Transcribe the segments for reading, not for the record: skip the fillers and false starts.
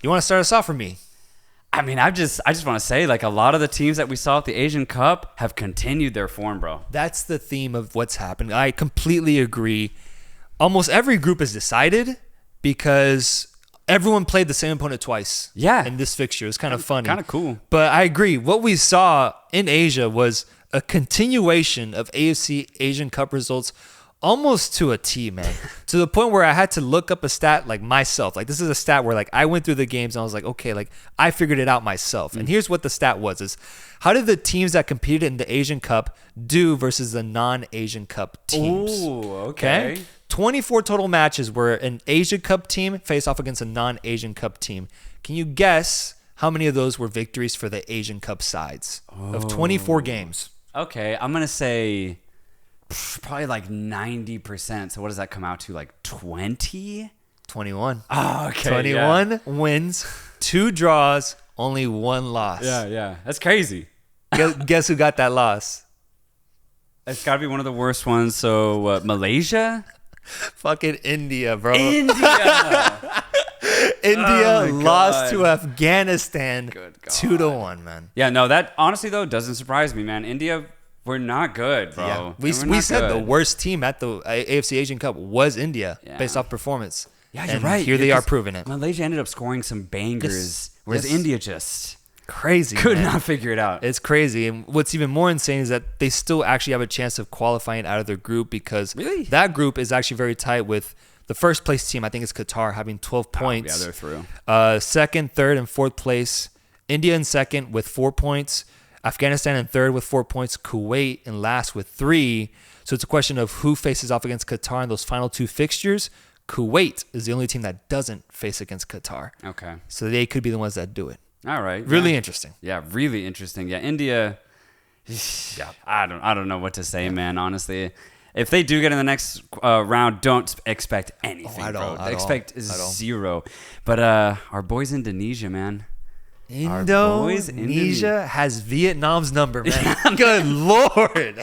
You want to start us off for me? I mean, I just want to say, like, a lot of the teams that we saw at the Asian Cup have continued their form, bro. That's the theme of what's happened. I completely agree. Almost every group is decided because everyone played the same opponent twice. Yeah. In this fixture. It's kind of funny. Kind of cool. But I agree. What we saw in Asia was a continuation of AFC Asian Cup results almost to a T, man. To the point where I had to look up a stat like myself. Like, this is a stat where, like, I went through the games and I was like, okay, like, I figured it out myself. And here's what the stat was, is how did the teams that competed in the Asian Cup do versus the non-Asian Cup teams? Ooh, okay. 24 total matches where an Asian Cup team faced off against a non-Asian Cup team. Can you guess how many of those were victories for the Asian Cup sides of 24 games? Okay, I'm going to say probably like 90%. So what does that come out to? Like 20? 21. Oh, okay. 21 wins, 2 draws, only 1 loss. Yeah. That's crazy. Guess who got that loss? It's got to be one of the worst ones. So Malaysia? Fucking India, bro. India Lost to Afghanistan 2-1, man. Yeah, no, that honestly, though, doesn't surprise me, man. India, we're not good, bro. Yeah. We said the worst team at the AFC Asian Cup was India based off performance. Yeah, you're right. Here they are proving it. Malaysia ended up scoring some bangers, whereas India just crazy could not figure it out. It's crazy. And what's even more insane is that they still actually have a chance of qualifying out of their group because that group is actually very tight with the first place team. I think it's Qatar having 12 points. Yeah, they're through. Second, third, and fourth place. India in second with 4 points. Afghanistan in third with 4 points. Kuwait in last with 3. So it's a question of who faces off against Qatar in those final 2 fixtures. Kuwait is the only team that doesn't face against Qatar. Okay. So they could be the ones that do it. All right. Really interesting. Yeah, really interesting. Yeah, India. Yeah, I don't know what to say, man. Honestly, if they do get in the next round, don't expect anything, bro. Expect 0. But our boys Indonesia, man. Indonesia has Vietnam's number, man. Good Lord.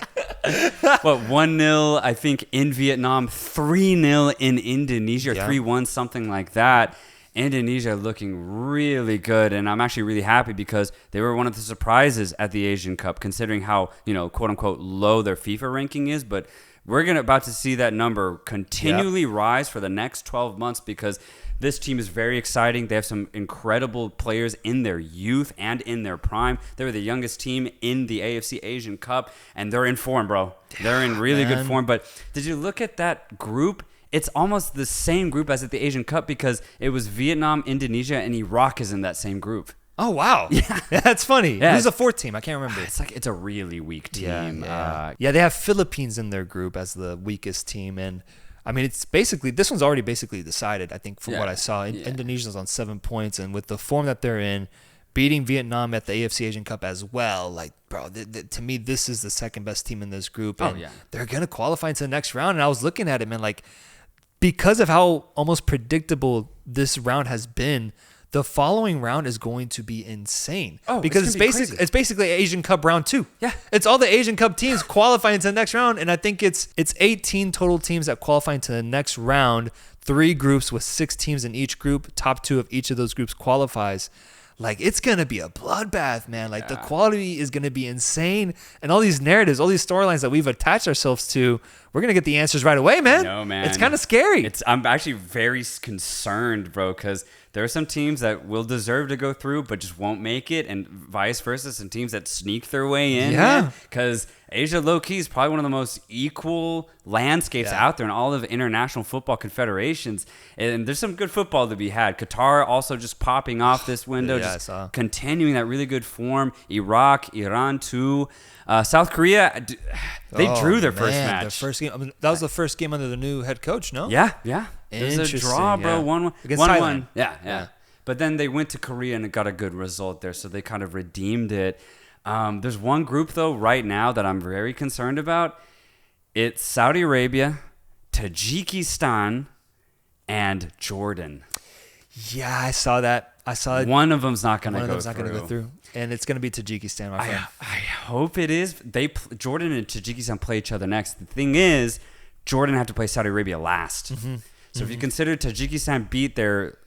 What, 1-0, I think, in Vietnam, 3-0 in Indonesia, or 3-1, something like that. Indonesia looking really good, and I'm actually really happy because they were one of the surprises at the Asian Cup, considering how, quote-unquote, low their FIFA ranking is. But we're about to see that number continually rise for the next 12 months because this team is very exciting. They have some incredible players in their youth and in their prime. They were the youngest team in the AFC Asian Cup, and they're in form, bro. They're in really good form. But did you look at that group? It's almost the same group as at the Asian Cup because it was Vietnam, Indonesia, and Iraq is in that same group. Oh, wow. Yeah. That's funny. Yeah. Who's the 4th team? I can't remember. It's a really weak team. Yeah, they have Philippines in their group as the weakest team. And, I mean, this one's already basically decided, I think, from what I saw. Indonesia's on 7 points. And with the form that they're in, beating Vietnam at the AFC Asian Cup as well, like, bro, to me, this is the second best team in this group. And they're going to qualify into the next round. And I was looking at it, man, like, because of how almost predictable this round has been, the following round is going to be insane. Because it's basically Asian Cup round 2. Yeah. It's all the Asian Cup teams qualifying to the next round. And I think it's 18 total teams that qualify into the next round. 3 groups with 6 teams in each group. Top 2 of each of those groups qualifies. Like, it's going to be a bloodbath, man. Like, the quality is going to be insane. And all these narratives, all these storylines that we've attached ourselves to, we're going to get the answers right away, man. No, man. It's kind of scary. I'm actually very concerned, bro, because there are some teams that will deserve to go through but just won't make it, and vice versa, some teams that sneak their way in. Yeah. Because Asia, low-key, is probably one of the most equal landscapes out there in all of international football confederations. And there's some good football to be had. Qatar also just popping off this window, just continuing that really good form. Iraq, Iran, too. South Korea, they drew their first match. Their first game. I mean, that was the first game under the new head coach, no? Yeah. It was a draw, bro. 1-1. Against Thailand. Yeah. But then they went to Korea and got a good result there, so they kind of redeemed it. There's one group, though, right now that I'm very concerned about. It's Saudi Arabia, Tajikistan, and Jordan. Yeah, I saw that. One of them's not going to go through. And it's going to be Tajikistan, my friend. I hope it is. Jordan and Tajikistan play each other next. The thing is, Jordan have to play Saudi Arabia last. Mm-hmm. So if you consider Tajikistan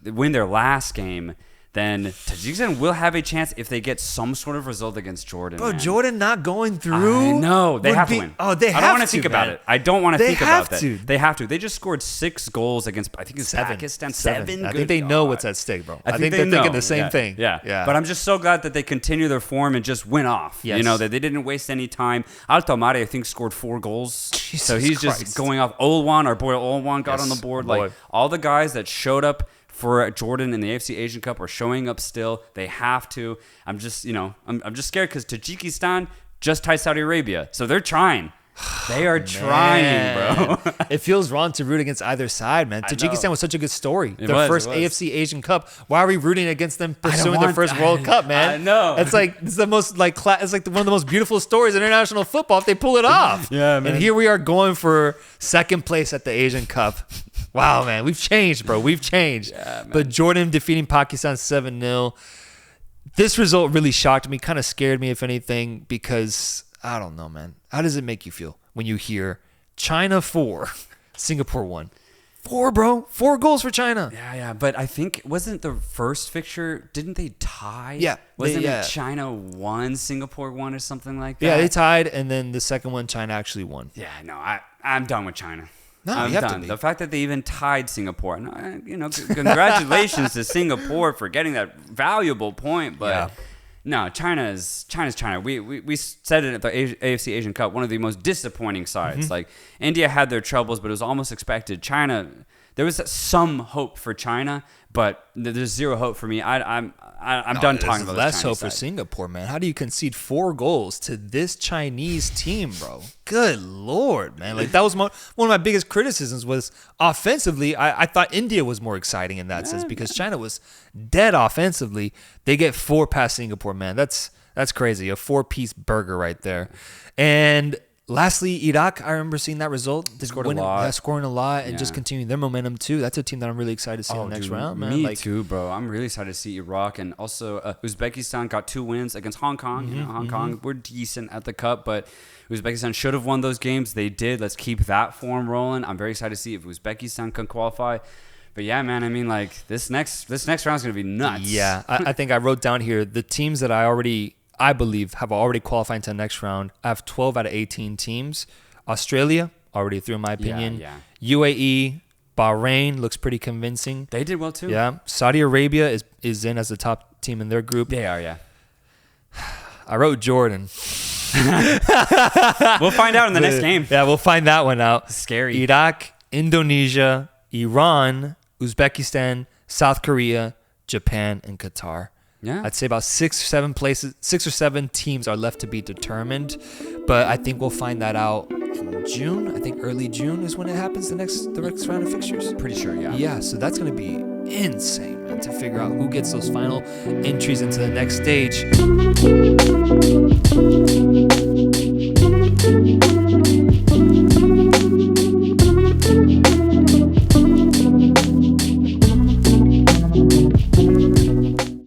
win their last game, then Tajikistan will have a chance if they get some sort of result against Jordan. Bro, man. Jordan not going through. I know. They have to win. Oh, they have to. I don't want to think about it. I don't want to think about that. They have to. They just scored 6 goals against, I think it's Pakistan. 7. I think they know what's at stake, bro. I think they're know. thinking the same thing. Yeah. But I'm just so glad that they continue their form and just win off. Yes. You know, that they didn't waste any time. Alto Mari, I think, scored 4 goals. Jesus so he's Christ. just going off. Olwan, our boy Olwan got on the board. Like, all the guys that showed up for Jordan in the AFC Asian Cup are showing up still. They have to. I'm just, I'm just scared because Tajikistan just tied Saudi Arabia. So they're trying. They are trying, bro. It feels wrong to root against either side, man. Tajikistan was such a good story. Their first AFC Asian Cup. Why are we rooting against them pursuing their first World Cup, man? I know. It's like it's the most it's like one of the most beautiful stories in international football if they pull it off. Yeah, man. And here we are going for second place at the Asian Cup. Wow, man. We've changed, bro. We've changed. Yeah, but Jordan defeating Pakistan 7-0. This result really shocked me, kind of scared me, if anything, because I don't know, man. How does it make you feel when you hear China 4, Singapore 1? 4, bro. 4 goals for China. Yeah. But I think, wasn't the first fixture, didn't they tie? Yeah. Wasn't it China 1, Singapore 1 or something like that? Yeah, they tied, and then the second one, China actually won. Yeah, no, I'm done with China. No, I'm you have done. to be. The fact that they even tied Singapore, congratulations to Singapore for getting that valuable point, but no, China's China. We said it at the AFC Asian Cup, one of the most disappointing sides. Like, India had their troubles, but it was almost expected. China, there was some hope for China, but there's zero hope for me. I'm done talking about less this hope Chinese for side. Singapore, man. How do you concede 4 goals to this Chinese team, bro? Good Lord, man. Like, that was one of my biggest criticisms was offensively. I thought India was more exciting in that sense because China was dead offensively. They get 4 past Singapore, man. That's crazy. A 4-piece burger right there. And lastly, Iraq, I remember seeing that result. They scoring a lot and just continuing their momentum too. That's a team that I'm really excited to see in the next round, man. Me too, bro. I'm really excited to see Iraq, and also Uzbekistan got 2 wins against Hong Kong. Hong Kong were decent at the cup, but Uzbekistan should have won those games. They did. Let's keep that form rolling. I'm very excited to see if Uzbekistan can qualify. But yeah, man, I mean, like, this next round is gonna be nuts. Yeah, I think I wrote down here the teams that I believe have already qualified into the next round. I have 12 out of 18 teams. Australia, already through in my opinion. Yeah. UAE, Bahrain looks pretty convincing. They did well too. Yeah. Saudi Arabia is in as the top team in their group. They are, yeah. I wrote Jordan. We'll find out in the next game. Yeah, we'll find that one out. Scary. Iraq, Indonesia, Iran, Uzbekistan, South Korea, Japan, and Qatar. Yeah. I'd say about 6 or 7 teams are left to be determined, but I think we'll find that out in June. I think early June is when it happens, the next round of fixtures. Pretty sure, yeah. Yeah, so that's going to be insane, man, to figure out who gets those final entries into the next stage.